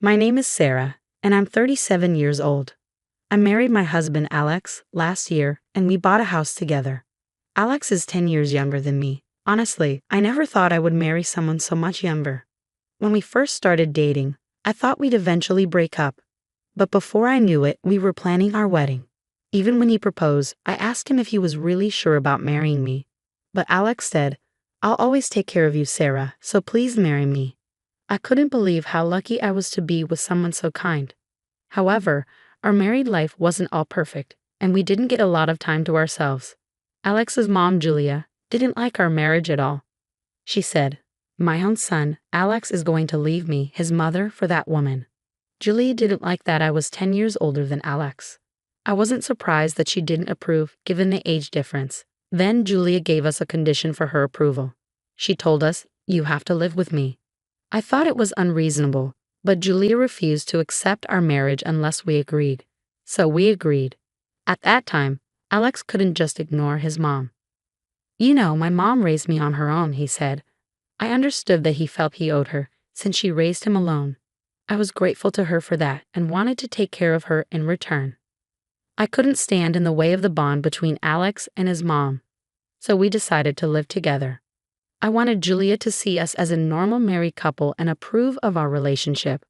My name is Sarah, and I'm 37 years old. I married my husband Alex last year, and we bought a house together. Alex is 10 years younger than me. Honestly, I never thought I would marry someone so much younger. When we first started dating, I thought we'd eventually break up. But before I knew it, we were planning our wedding. Even when he proposed, I asked him if he was really sure about marrying me. But Alex said, "I'll always take care of you, Sarah, so please marry me." I couldn't believe how lucky I was to be with someone so kind. However, our married life wasn't all perfect, and we didn't get a lot of time to ourselves. Alex's mom, Julia, didn't like our marriage at all. She said, "My own son, Alex, is going to leave me, his mother, for that woman." Julia didn't like that I was 10 years older than Alex. I wasn't surprised that she didn't approve, given the age difference. Then Julia gave us a condition for her approval. She told us, "You have to live with me." I thought it was unreasonable, but Julia refused to accept our marriage unless we agreed. So we agreed. At that time, Alex couldn't just ignore his mom. "You know, my mom raised me on her own," he said. I understood that he felt he owed her, since she raised him alone. I was grateful to her for that and wanted to take care of her in return. I couldn't stand in the way of the bond between Alex and his mom, so we decided to live together. I wanted Julia to see us as a normal married couple and approve of our relationship.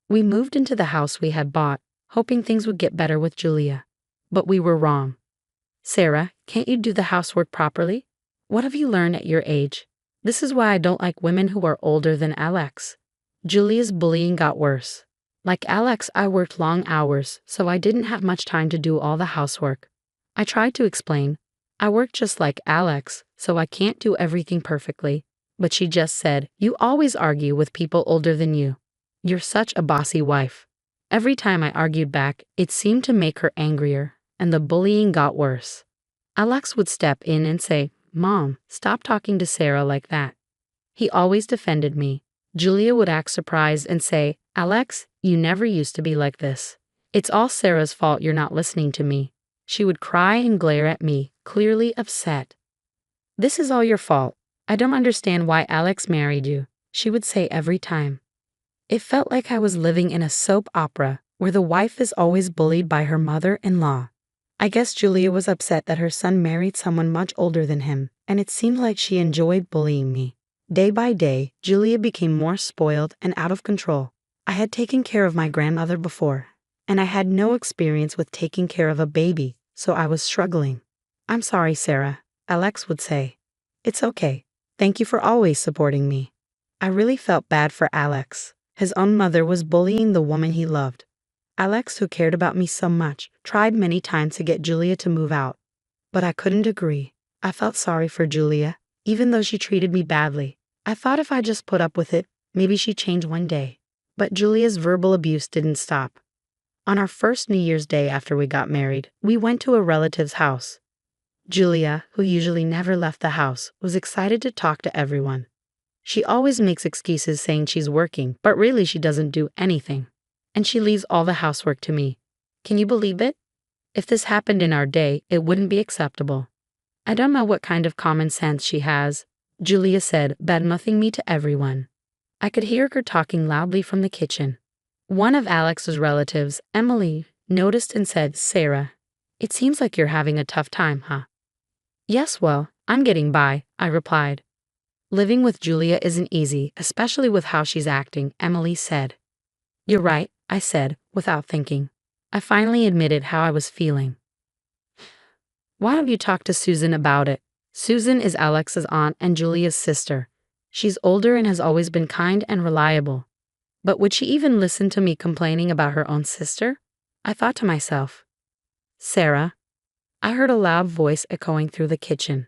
We moved into the house we had bought, hoping things would get better with Julia. But we were wrong. "Sarah, can't you do the housework properly? What have you learned at your age? This is why I don't like women who are older than Alex." Julia's bullying got worse. Like Alex, I worked long hours, so I didn't have much time to do all the housework. I tried to explain, "I work just like Alex, so I can't do everything perfectly." But she just said, "You always argue with people older than you. You're such a bossy wife." Every time I argued back, it seemed to make her angrier, and the bullying got worse. Alex would step in and say, "Mom, stop talking to Sarah like that." He always defended me. Julia would act surprised and say, "Alex, you never used to be like this. It's all Sarah's fault you're not listening to me." She would cry and glare at me, clearly upset. "This is all your fault. I don't understand why Alex married you," she would say every time. It felt like I was living in a soap opera where the wife is always bullied by her mother-in-law. I guess Julia was upset that her son married someone much older than him, and it seemed like she enjoyed bullying me. Day by day, Julia became more spoiled and out of control. I had taken care of my grandmother before, and I had no experience with taking care of a baby, so I was struggling. "I'm sorry, Sarah," Alex would say. "It's okay. Thank you for always supporting me." I really felt bad for Alex. His own mother was bullying the woman he loved. Alex, who cared about me so much, tried many times to get Julia to move out, but I couldn't agree. I felt sorry for Julia, even though she treated me badly. I thought if I just put up with it, maybe she'd change one day. But Julia's verbal abuse didn't stop. On our first New Year's Day after we got married, we went to a relative's house. Julia, who usually never left the house, was excited to talk to everyone. She always makes excuses saying she's working, but really she doesn't do anything. And she leaves all the housework to me. Can you believe it? If this happened in our day, it wouldn't be acceptable. I don't know what kind of common sense she has, Julia said, bad-mouthing me to everyone. I could hear her talking loudly from the kitchen. One of Alex's relatives, Emily, noticed and said, "Sarah, it seems like you're having a tough time, huh?" "Yes, well, I'm getting by," I replied. "Living with Julia isn't easy, especially with how she's acting," Emily said. "You're right," I said, without thinking. I finally admitted how I was feeling. "Why don't you talk to Susan about it?" Susan is Alex's aunt and Julia's sister. She's older and has always been kind and reliable. But would she even listen to me complaining about her own sister? I thought to myself. "Sarah." I heard a loud voice echoing through the kitchen.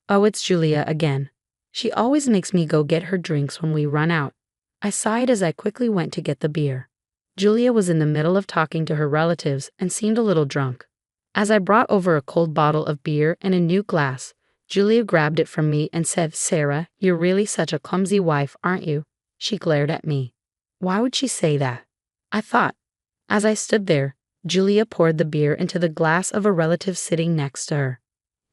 Oh, it's Julia again. She always makes me go get her drinks when we run out. I sighed as I quickly went to get the beer. Julia was in the middle of talking to her relatives and seemed a little drunk. As I brought over a cold bottle of beer and a new glass, Julia grabbed it from me and said, "Sarah, you're really such a clumsy wife, aren't you?" She glared at me. Why would she say that? I thought. As I stood there, Julia poured the beer into the glass of a relative sitting next to her.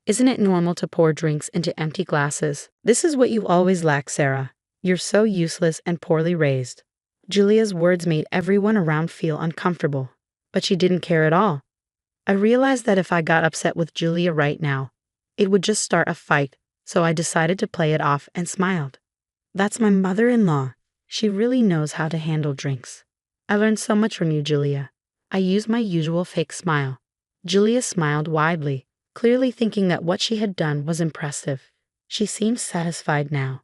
"Isn't it normal to pour drinks into empty glasses? This is what you always lack, Sarah. You're so useless and poorly raised." Julia's words made everyone around feel uncomfortable, but she didn't care at all. I realized that if I got upset with Julia right now, it would just start a fight, so I decided to play it off and smiled. That's my mother-in-law. She really knows how to handle drinks. I learned so much from you, Julia. I used my usual fake smile. Julia smiled widely, clearly thinking that what she had done was impressive. She seemed satisfied now.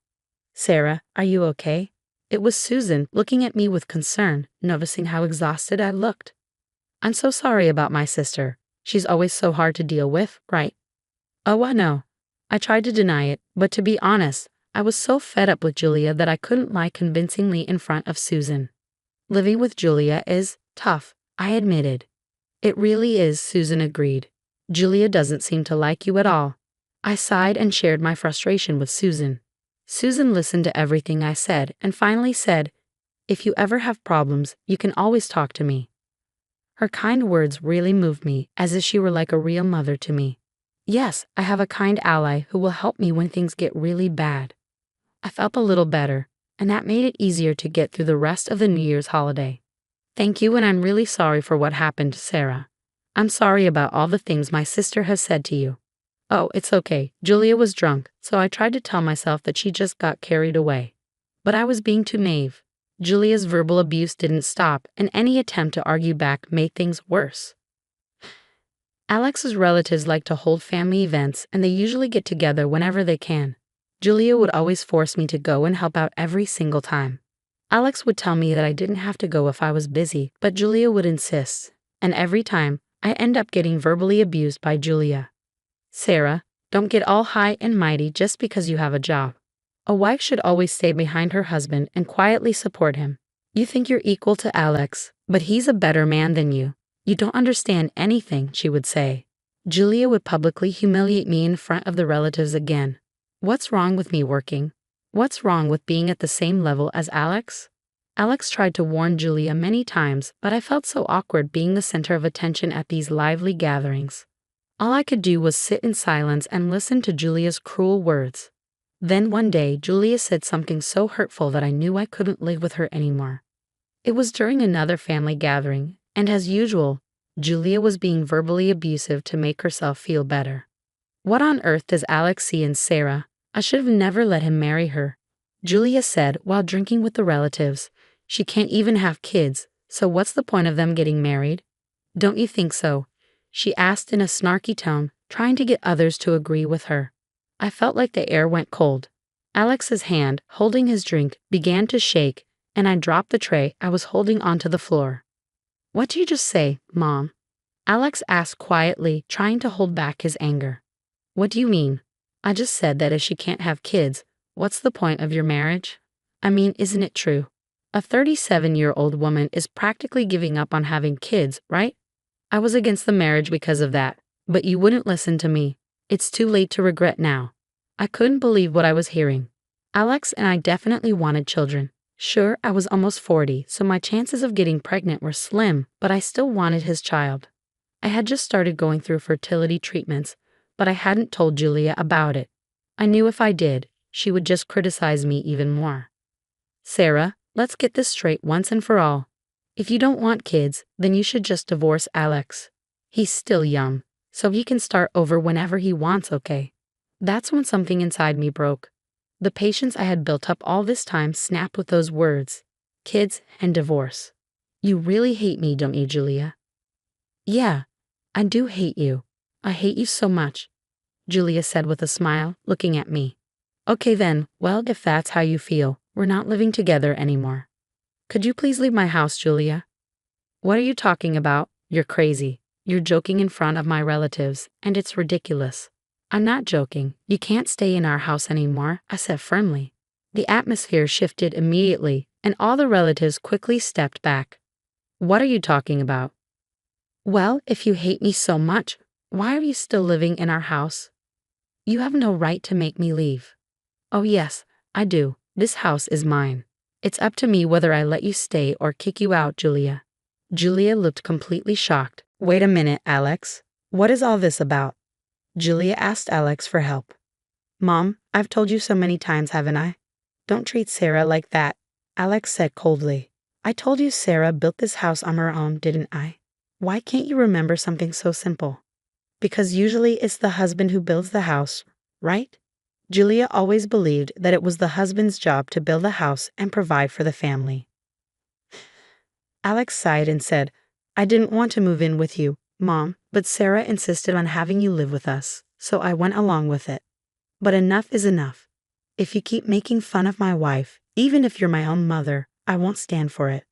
Sarah, are you okay? It was Susan, looking at me with concern, noticing how exhausted I looked. I'm so sorry about my sister. She's always so hard to deal with, right? Oh, I know. I tried to deny it, but to be honest, I was so fed up with Julia that I couldn't lie convincingly in front of Susan. Living with Julia is tough, I admitted. It really is, Susan agreed. Julia doesn't seem to like you at all. I sighed and shared my frustration with Susan. Susan listened to everything I said and finally said, "If you ever have problems, you can always talk to me." Her kind words really moved me, as if she were like a real mother to me. Yes, I have a kind ally who will help me when things get really bad. I felt a little better, and that made it easier to get through the rest of the New Year's holiday. Thank you, and I'm really sorry for what happened, Sarah. I'm sorry about all the things my sister has said to you. Oh, it's okay. Julia was drunk, so I tried to tell myself that she just got carried away. But I was being too naive. Julia's verbal abuse didn't stop, and any attempt to argue back made things worse. Alex's relatives like to hold family events, and they usually get together whenever they can. Julia would always force me to go and help out every single time. Alex would tell me that I didn't have to go if I was busy, but Julia would insist. And every time, I end up getting verbally abused by Julia. Sarah, don't get all high and mighty just because you have a job. A wife should always stay behind her husband and quietly support him. You think you're equal to Alex, but he's a better man than you. You don't understand anything, she would say. Julia would publicly humiliate me in front of the relatives again. What's wrong with me working? What's wrong with being at the same level as Alex? Alex tried to warn Julia many times, but I felt so awkward being the center of attention at these lively gatherings. All I could do was sit in silence and listen to Julia's cruel words. Then one day, Julia said something so hurtful that I knew I couldn't live with her anymore. It was during another family gathering, and as usual, Julia was being verbally abusive to make herself feel better. What on earth does Alex see in Sarah? I should have never let him marry her, Julia said while drinking with the relatives. She can't even have kids, so what's the point of them getting married? Don't you think so? She asked in a snarky tone, trying to get others to agree with her. I felt like the air went cold. Alex's hand, holding his drink, began to shake, and I dropped the tray I was holding onto the floor. What did you just say, Mom? Alex asked quietly, trying to hold back his anger. What do you mean? I just said that if she can't have kids, what's the point of your marriage? I mean, isn't it true? A 37-year-old woman is practically giving up on having kids, right? I was against the marriage because of that, but you wouldn't listen to me. It's too late to regret now. I couldn't believe what I was hearing. Alex and I definitely wanted children. Sure, I was almost 40, so my chances of getting pregnant were slim, but I still wanted his child. I had just started going through fertility treatments, but I hadn't told Julia about it. I knew if I did, she would just criticize me even more. Sarah, let's get this straight once and for all. If you don't want kids, then you should just divorce Alex. He's still young, so he can start over whenever he wants, okay? That's when something inside me broke. The patience I had built up all this time snapped with those words. Kids and divorce. You really hate me, don't you, Julia? Yeah, I do hate you. I hate you so much, Julia said with a smile, looking at me. Okay then, well, if that's how you feel, we're not living together anymore. Could you please leave my house, Julia? What are you talking about? You're crazy. You're joking in front of my relatives, and it's ridiculous. I'm not joking. You can't stay in our house anymore, I said firmly. The atmosphere shifted immediately, and all the relatives quickly stepped back. What are you talking about? Well, if you hate me so much, why are you still living in our house? You have no right to make me leave. Oh yes, I do. This house is mine. It's up to me whether I let you stay or kick you out, Julia. Julia looked completely shocked. Wait a minute, Alex. What is all this about? Julia asked Alex for help. Mom, I've told you so many times, haven't I? Don't treat Sarah like that, Alex said coldly. I told you Sarah built this house on her own, didn't I? Why can't you remember something so simple? Because usually it's the husband who builds the house, right? Julia always believed that it was the husband's job to build a house and provide for the family. Alex sighed and said, I didn't want to move in with you, Mom, but Sarah insisted on having you live with us, so I went along with it. But enough is enough. If you keep making fun of my wife, even if you're my own mother, I won't stand for it.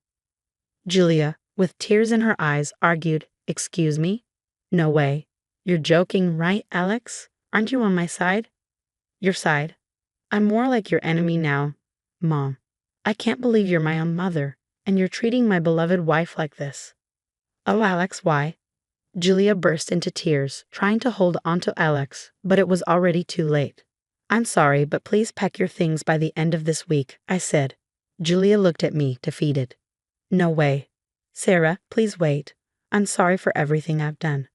Julia, with tears in her eyes, argued, Excuse me? No way. You're joking, right, Alex? Aren't you on my side? Your side? I'm more like your enemy now, Mom. I can't believe you're my own mother, and you're treating my beloved wife like this. Oh, Alex, why? Julia burst into tears, trying to hold on to Alex, but it was already too late. I'm sorry, but please pack your things by the end of this week, I said. Julia looked at me, defeated. No way. Sarah, please wait. I'm sorry for everything I've done.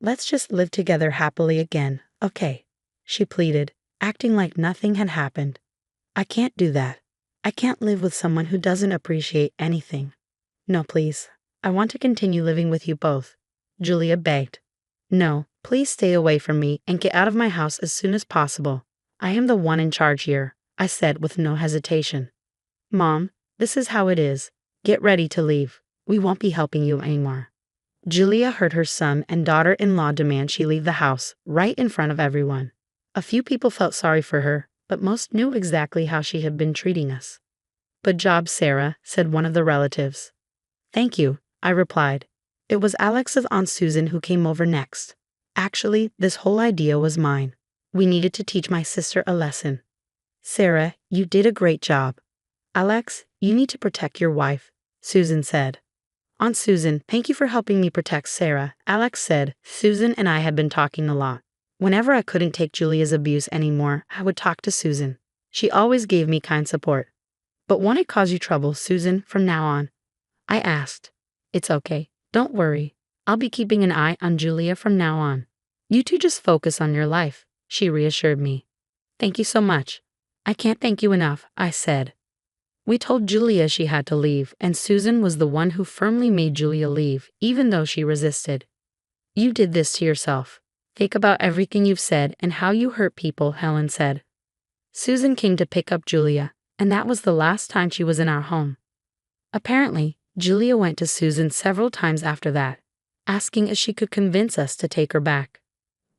Let's just live together happily again, okay? She pleaded, acting like nothing had happened. I can't do that. I can't live with someone who doesn't appreciate anything. No, please. I want to continue living with you both, Julia begged. No, please stay away from me and get out of my house as soon as possible. I am the one in charge here, I said with no hesitation. Mom, this is how it is. Get ready to leave. We won't be helping you anymore. Julia heard her son and daughter-in-law demand she leave the house, right in front of everyone. A few people felt sorry for her, but most knew exactly how she had been treating us. Good job, Sarah, said one of the relatives. Thank you, I replied. It was Alex's Aunt Susan who came over next. Actually, this whole idea was mine. We needed to teach my sister a lesson. Sarah, you did a great job. Alex, you need to protect your wife, Susan said. Aunt Susan, thank you for helping me protect Sarah, Alex said. Susan and I had been talking a lot. Whenever I couldn't take Julia's abuse anymore, I would talk to Susan. She always gave me kind support. But won't it cause you trouble, Susan, from now on? I asked. It's okay. Don't worry. I'll be keeping an eye on Julia from now on. You two just focus on your life, she reassured me. Thank you so much. I can't thank you enough, I said. We told Julia she had to leave, and Susan was the one who firmly made Julia leave, even though she resisted. You did this to yourself. Think about everything you've said and how you hurt people, Helen said. Susan came to pick up Julia, and that was the last time she was in our home. Apparently, Julia went to Susan several times after that, asking if she could convince us to take her back.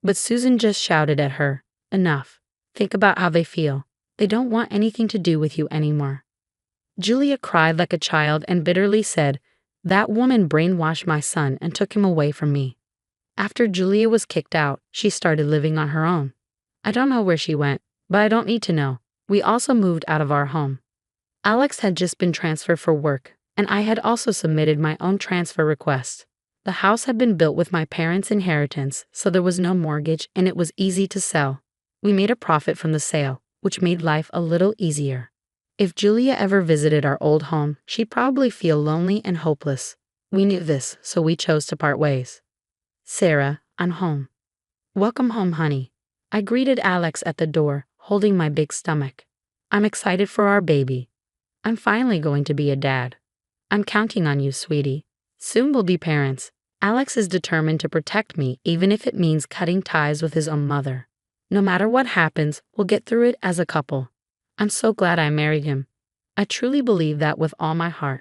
But Susan just shouted at her, Enough. Think about how they feel. They don't want anything to do with you anymore. Julia cried like a child and bitterly said, That woman brainwashed my son and took him away from me. After Julia was kicked out, she started living on her own. I don't know where she went, but I don't need to know. We also moved out of our home. Alex had just been transferred for work, and I had also submitted my own transfer request. The house had been built with my parents' inheritance, so there was no mortgage and it was easy to sell. We made a profit from the sale, which made life a little easier. If Julia ever visited our old home, she'd probably feel lonely and hopeless. We knew this, so we chose to part ways. Sarah, I'm home. Welcome home, honey. I greeted Alex at the door, holding my big stomach. I'm excited for our baby. I'm finally going to be a dad. I'm counting on you, sweetie. Soon we'll be parents. Alex is determined to protect me, even if it means cutting ties with his own mother. No matter what happens, we'll get through it as a couple. I'm so glad I married him. I truly believe that with all my heart.